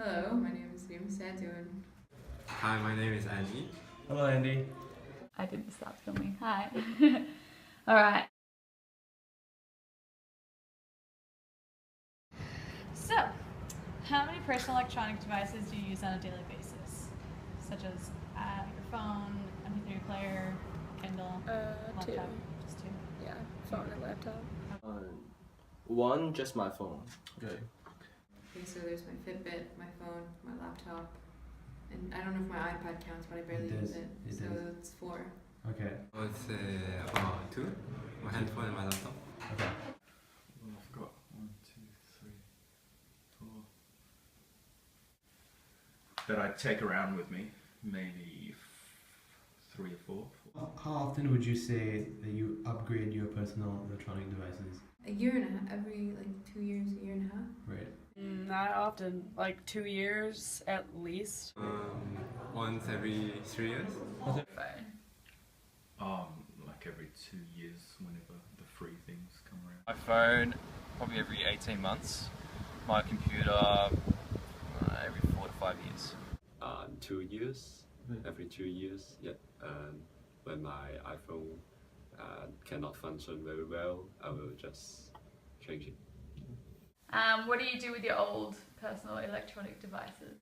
Hello, my name is Reem Sadun. Hi, my name is Andy. Hello, Andy. I didn't stop filming. Hi. All right. So, how many personal electronic devices do you use on a daily basis? Such as your phone, MP3 player, Kindle, laptop? Two. Just two. Yeah, phone and laptop. One, just my phone. Okay. Okay, so there's my Fitbit, my phone, my laptop, and I don't know if my iPad counts, but I barely use it. So it's 4. Okay. It's two. My handphone and my laptop. Okay. Well, I forgot. 1, 2, 3, 4. That I take around with me, maybe 3 or 4. How often would you say that you upgrade your personal electronic devices? A year and a half, every 2 years, a year and a half. Right. Not often, like 2 years at least. Once every 3 years. Phone. Like every 2 years, whenever the free things come around. My phone, probably every 18 months. My computer, every 4 to 5 years. 2 years, every 2 years, yeah. When my iPhone cannot function very well, I will just change it. What do you do with your old personal electronic devices?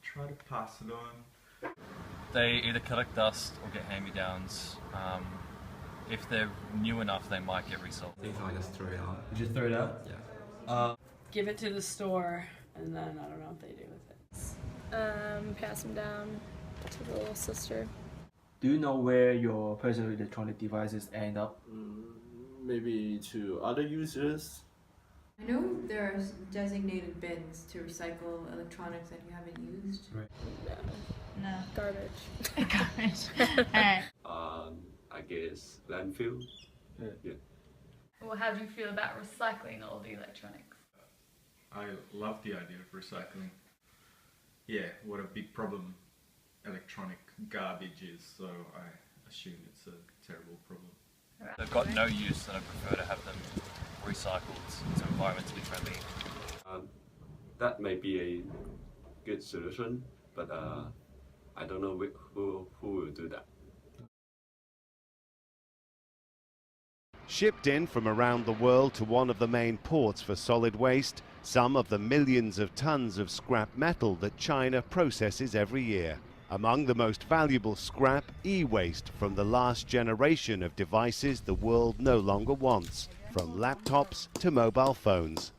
Try to pass it on. They either collect dust or get hand-me-downs. If they're new enough, they might get resold. I think I'll just throw it out. You just throw it out? Yeah. Give it to the store, and then I don't know what they do with it. Pass them down to the little sister. Do you know where your personal electronic devices end up? Maybe to other users. I know there are designated bins to recycle electronics that you haven't used. Right. No. Garbage. Garbage. Alright. I guess landfill. Yeah. Well, how do you feel about recycling all the electronics? I love the idea of recycling. Yeah, what a big problem electronic garbage is, so I assume it's a terrible problem. They've got no use, and I prefer to have them recycled to environmentally friendly. That may be a good solution, but I don't know who will do that. Shipped in from around the world to one of the main ports for solid waste, some of the millions of tons of scrap metal that China processes every year. Among the most valuable scrap, e-waste from the last generation of devices the world no longer wants, from laptops to mobile phones.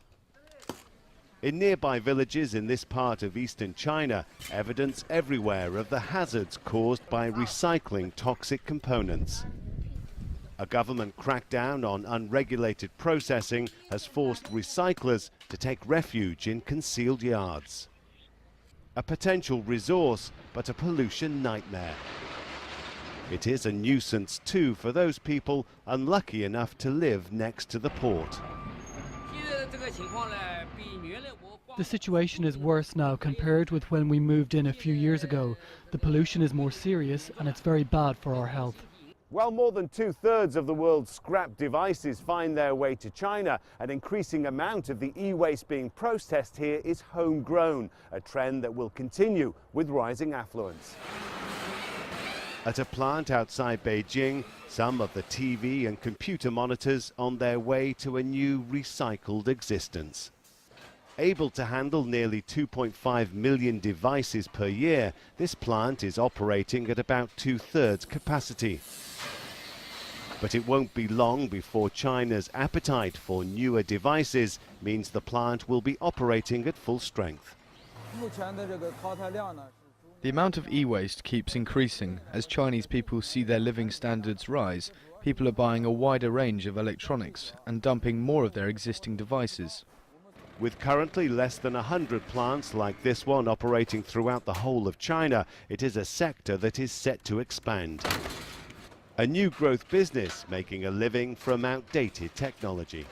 In nearby villages in this part of eastern China, evidence everywhere of the hazards caused by recycling toxic components. A government crackdown on unregulated processing has forced recyclers to take refuge in concealed yards. A potential resource, but a pollution nightmare. It is a nuisance too for those people unlucky enough to live next to the port. The situation is worse now compared with when we moved in a few years ago. The pollution is more serious and it's very bad for our health. While more than 2/3 of the world's scrap devices find their way to China, an increasing amount of the e-waste being processed here is homegrown, a trend that will continue with rising affluence. At a plant outside Beijing, some of the TV and computer monitors on their way to a new recycled existence. Able to handle nearly 2.5 million devices per year, this plant is operating at about 2/3 capacity. But it won't be long before China's appetite for newer devices means the plant will be operating at full strength. The amount of e-waste keeps increasing. As Chinese people see their living standards rise, people are buying a wider range of electronics and dumping more of their existing devices. With currently less than 100 plants like this one operating throughout the whole of China, it is a sector that is set to expand. A new growth business making a living from outdated technology.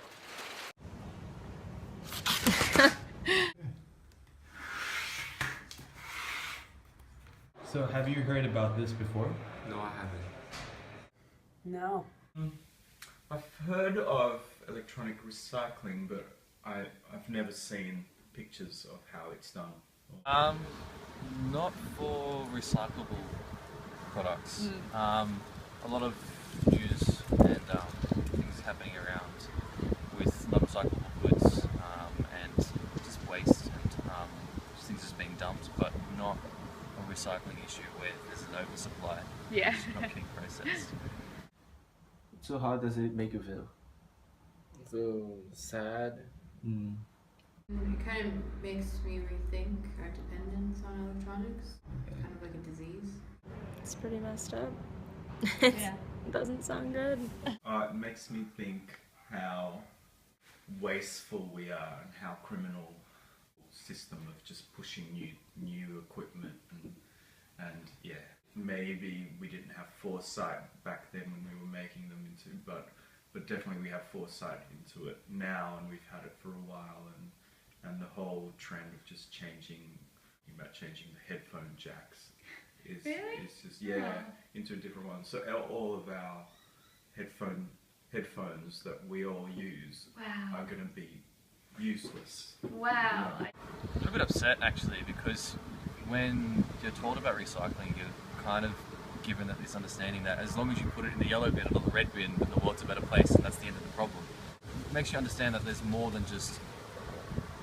So have you heard about this before? No, I haven't. No. I've heard of electronic recycling, but I've never seen pictures of how it's done? Not for recyclable products. A lot of news and things happening around with non-recyclable goods and just waste and just things just being dumped, but not a recycling issue where there's an oversupply. Yeah. It's not getting processed. So how does it make you feel? So sad. It kind of makes me rethink our dependence on electronics, kind of like a disease. It's pretty messed up. Yeah. It doesn't sound good. It makes me think how wasteful we are and how criminal system of just pushing new equipment and yeah, maybe we didn't have foresight back then when we were making them but definitely we have foresight into it now, and we've had it for a while, and the whole trend of just changing the headphone jacks is just into a different one. So all of our headphones that we all use are going to be useless. Wow. I'm a little bit upset actually, because when you're told about recycling, you're kind of given this understanding that as long as you put it in the yellow bin or the red bin, then the world's a better place, and that's the end of the problem. It makes you understand that there's more than just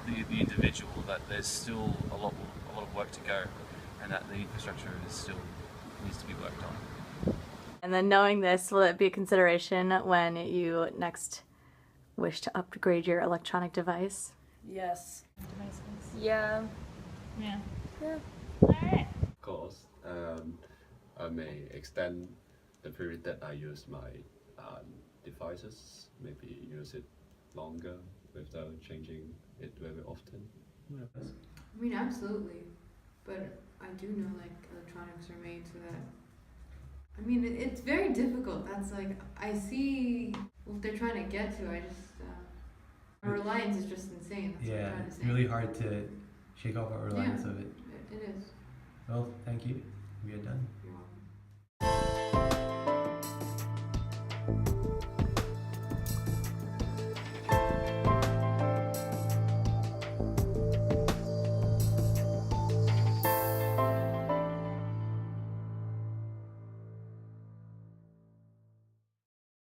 the individual, that there's still a lot of work to go, and that the infrastructure needs to be worked on. And then knowing this, will it be a consideration when you next wish to upgrade your electronic device? Yes. Devices. Yeah. Yeah. Yeah. Alright. Of course, I may extend the period that I use my devices, maybe use it longer without changing it very often. I mean, absolutely, but I do know like electronics are made so that. I mean, it's very difficult. That's like I see what they're trying to get to. I just our reliance is just insane. That's what I'm trying to it's say. really hard to shake off our reliance of it. It is. Well, thank you. We are done. You're welcome.